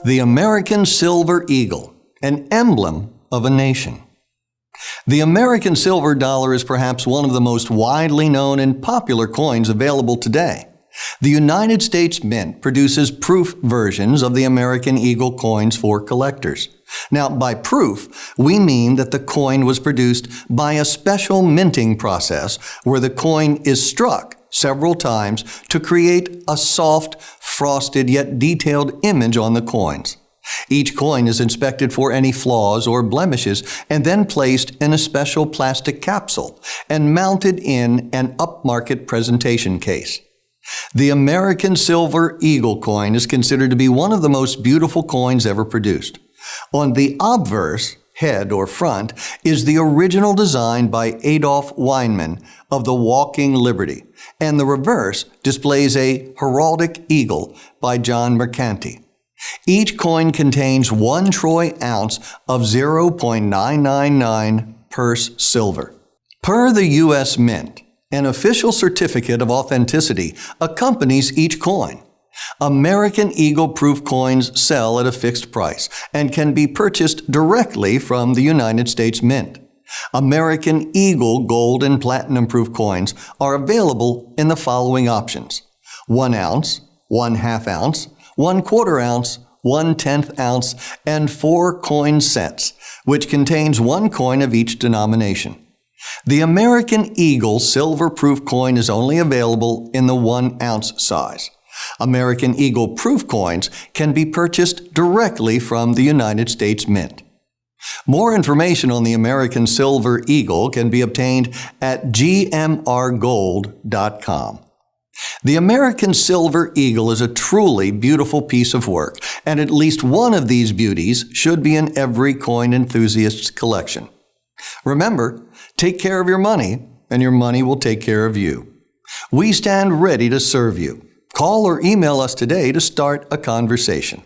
The American Silver Eagle, an emblem of a nation. The American silver dollar is perhaps one of the most widely known and popular coins available today. The United States Mint produces proof versions of the American Eagle coins for collectors. Now, by proof, we mean that the coin was produced by a special minting process where the coin is struck several times to create a soft, frosted yet detailed image on the coins. Each coin is inspected for any flaws or blemishes and then placed in a special plastic capsule and mounted in an upmarket presentation case. The American Silver Eagle coin is considered to be one of the most beautiful coins ever produced. On the obverse, head or front, is the original design by Adolph Weinman of the Walking Liberty, and the reverse displays a heraldic eagle by John Mercanti. Each coin contains 1 troy ounce of 0.999 purse silver. Per the U.S. Mint, an official certificate of authenticity accompanies each coin. American Eagle proof coins sell at a fixed price and can be purchased directly from the United States Mint. American Eagle gold and platinum proof coins are available in the following options: 1 ounce, 1/2 ounce, 1/4 ounce, 1/10 ounce, and 4 coin sets, which contains 1 coin of each denomination. The American Eagle silver proof coin is only available in the 1 ounce size. American Eagle proof coins can be purchased directly from the United States Mint. More information on the American Silver Eagle can be obtained at GMRGold.com. The American Silver Eagle is a truly beautiful piece of work, and at least one of these beauties should be in every coin enthusiast's collection. Remember, take care of your money, and your money will take care of you. We stand ready to serve you. Call or email us today to start a conversation.